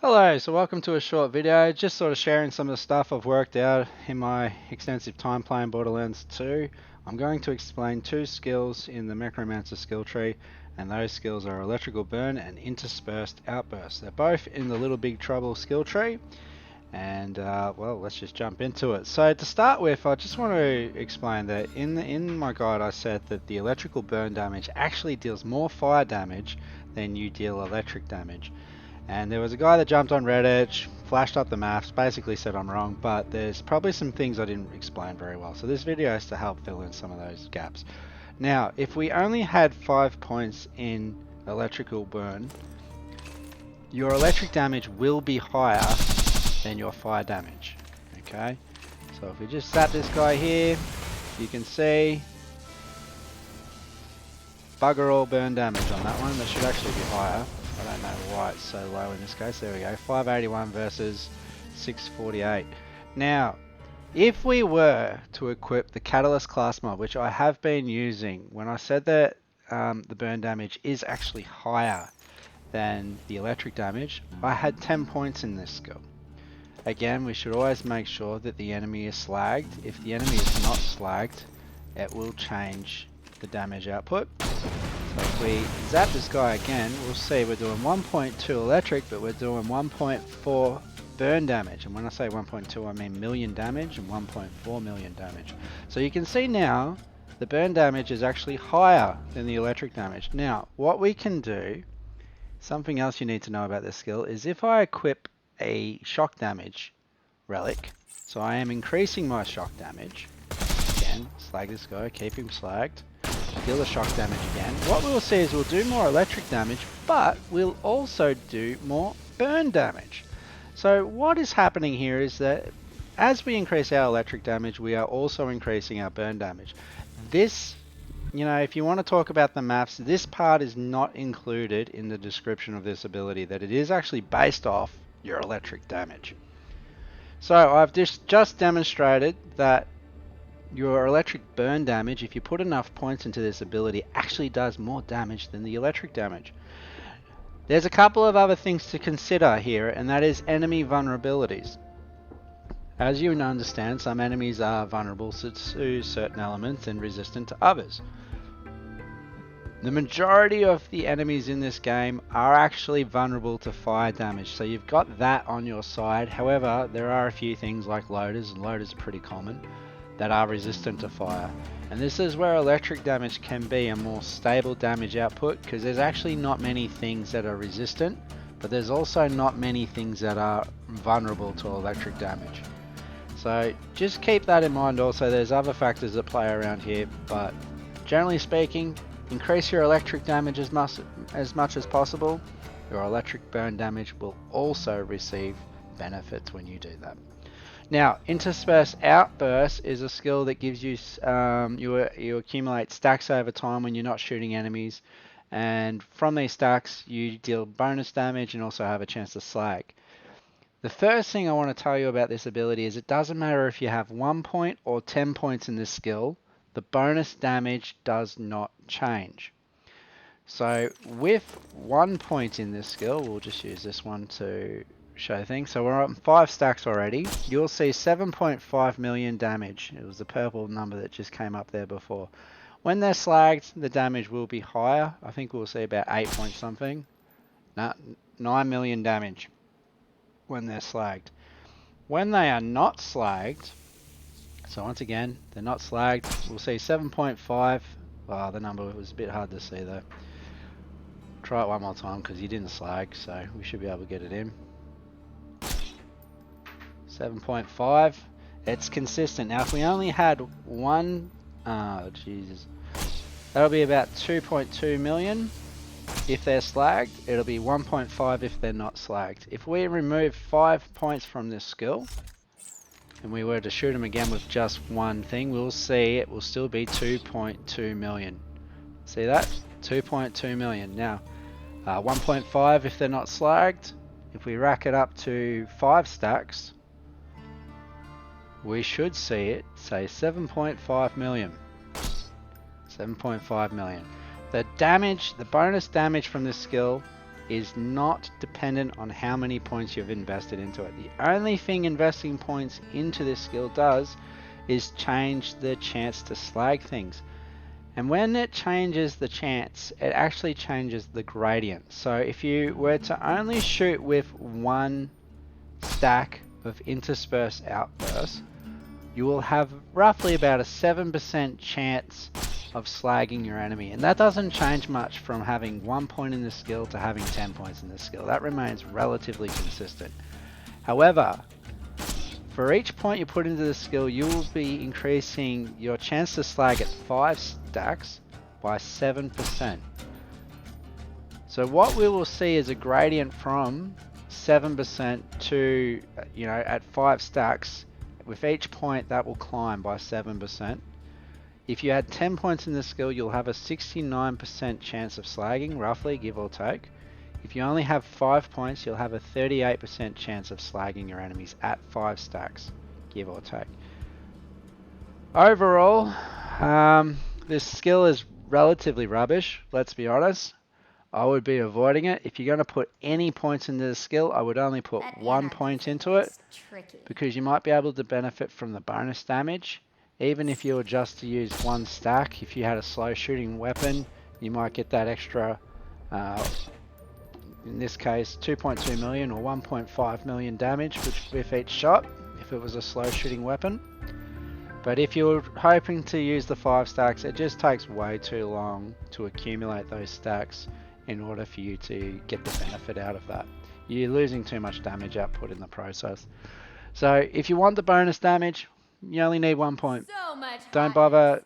Hello, so welcome to a short video, just sort of sharing some of the stuff I've worked out in my extensive time playing Borderlands 2. I'm going to explain two skills in the Necromancer skill tree, and those skills are Electrical Burn and Interspersed Outburst. They're both in the Little Big Trouble skill tree, and well, let's just jump into it. So to start with, I just want to explain that in my guide I said that the Electrical Burn damage actually deals more fire damage than you deal electric damage. And there was a guy that jumped on Reddit, flashed up the maths, basically said I'm wrong, but there's probably some things I didn't explain very well. So this video is to help fill in some of those gaps. Now, if we only had 5 points in electrical burn, your electric damage will be higher than your fire damage. Okay? So if we just zap this guy here, you can see bugger all burn damage on that one. That should actually be higher. I don't know why it's so low in this case. There we go. 581 versus 648. Now, if we were to equip the Catalyst class mod, which I have been using, when I said that the burn damage is actually higher than the electric damage, I had 10 points in this skill. Again, we should always make sure that the enemy is slagged. If the enemy is not slagged, it will change the damage output. So if we zap this guy again, we'll see we're doing 1.2 electric, but we're doing 1.4 burn damage. And when I say 1.2, I mean million damage and 1.4 million damage. So you can see now the burn damage is actually higher than the electric damage. Now, what we can do, something else you need to know about this skill, is if I equip a shock damage relic, so I am increasing my shock damage. Again, slag this guy, keep him slagged. Deal the shock damage again. What we'll see is we'll do more electric damage, but we'll also do more burn damage. So what is happening here is that as we increase our electric damage, we are also increasing our burn damage. This, you know, if you want to talk about the maths, this part is not included in the description of this ability, that it is actually based off your electric damage. So I've just demonstrated that your electric burn damage, if you put enough points into this ability, actually does more damage than the electric damage. There's a couple of other things to consider here, and that is enemy vulnerabilities. As you understand, some enemies are vulnerable to certain elements and resistant to others. The majority of the enemies in this game are actually vulnerable to fire damage, so you've got that on your side. However, there are a few things like loaders, and loaders are pretty common, that are resistant to fire. And this is where electric damage can be a more stable damage output, because there's actually not many things that are resistant, but there's also not many things that are vulnerable to electric damage. So just keep that in mind. Also, there's other factors that play around here, but generally speaking, increase your electric damage as much as possible. Your electric burn damage will also receive benefits when you do that. Now, Interspersed Outburst is a skill that gives you, you accumulate stacks over time when you're not shooting enemies, and from these stacks you deal bonus damage and also have a chance to slag. The first thing I want to tell you about this ability is it doesn't matter if you have 1 point or 10 points in this skill, the bonus damage does not change. So with 1 point in this skill, we'll just use this one to show things. So we're on 5 stacks already. You'll see 7.5 million damage. It was the purple number that just came up there before. When they're slagged, the damage will be higher. I think we'll see about 8 point something. 9 million damage when they're slagged. When they are not slagged, so once again, they're not slagged, we'll see 7.5. Oh, the number was a bit hard to see though. Try it one more time because you didn't slag, so we should be able to get it in. 7.5. It's consistent. Now, if we only had one, Jesus, that'll be about 2.2 million if they're slagged. It'll be 1.5 if they're not slagged. If we remove 5 points from this skill, and we were to shoot them again with just one thing, we'll see it will still be 2.2 million. See that? 2.2 million. Now, 1.5 if they're not slagged. If we rack it up to 5 stacks, we should see it say 7.5 million. 7.5 million. The damage, the bonus damage from this skill is not dependent on how many points you've invested into it. The only thing investing points into this skill does is change the chance to slag things. And when it changes the chance, it actually changes the gradient. So if you were to only shoot with one stack of Interspersed Outburst, you will have roughly about a 7% chance of slagging your enemy. And that doesn't change much from having 1 point in the skill to having 10 points in the skill. That remains relatively consistent. However, for each point you put into the skill, you will be increasing your chance to slag at 5 stacks by 7%. So what we will see is a gradient from 7% to, at 5 stacks. With each point, that will climb by 7%. If you had 10 points in the skill, you'll have a 69% chance of slagging, roughly, give or take. If you only have 5 points, you'll have a 38% chance of slagging your enemies at 5 stacks, give or take. Overall, this skill is relatively rubbish, let's be honest. I would be avoiding it. If you're going to put any points into the skill, I would only put 1 point into it, because you might be able to benefit from the bonus damage. Even if you were just to use 1 stack, if you had a slow shooting weapon, you might get that extra, in this case 2.2 million or 1.5 million damage with each shot, if it was a slow shooting weapon. But if you're hoping to use the 5 stacks, it just takes way too long to accumulate those stacks in order for you to get the benefit out of that. You're losing too much damage output in the process. So if you want the bonus damage, you only need 1 point. Don't bother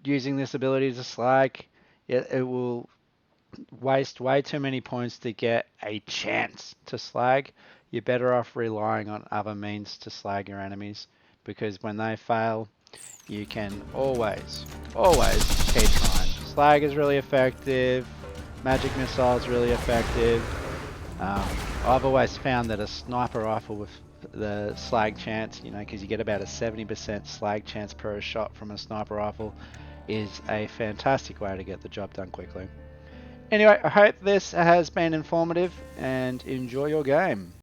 using this ability to slag. It will waste way too many points to get a chance to slag. You're better off relying on other means to slag your enemies, because when they fail, you can always keep trying. Slag is really effective. Magic missile is really effective. I've always found that a sniper rifle with the slag chance, because you get about a 70% slag chance per shot from a sniper rifle, is a fantastic way to get the job done quickly. Anyway, I hope this has been informative, and enjoy your game.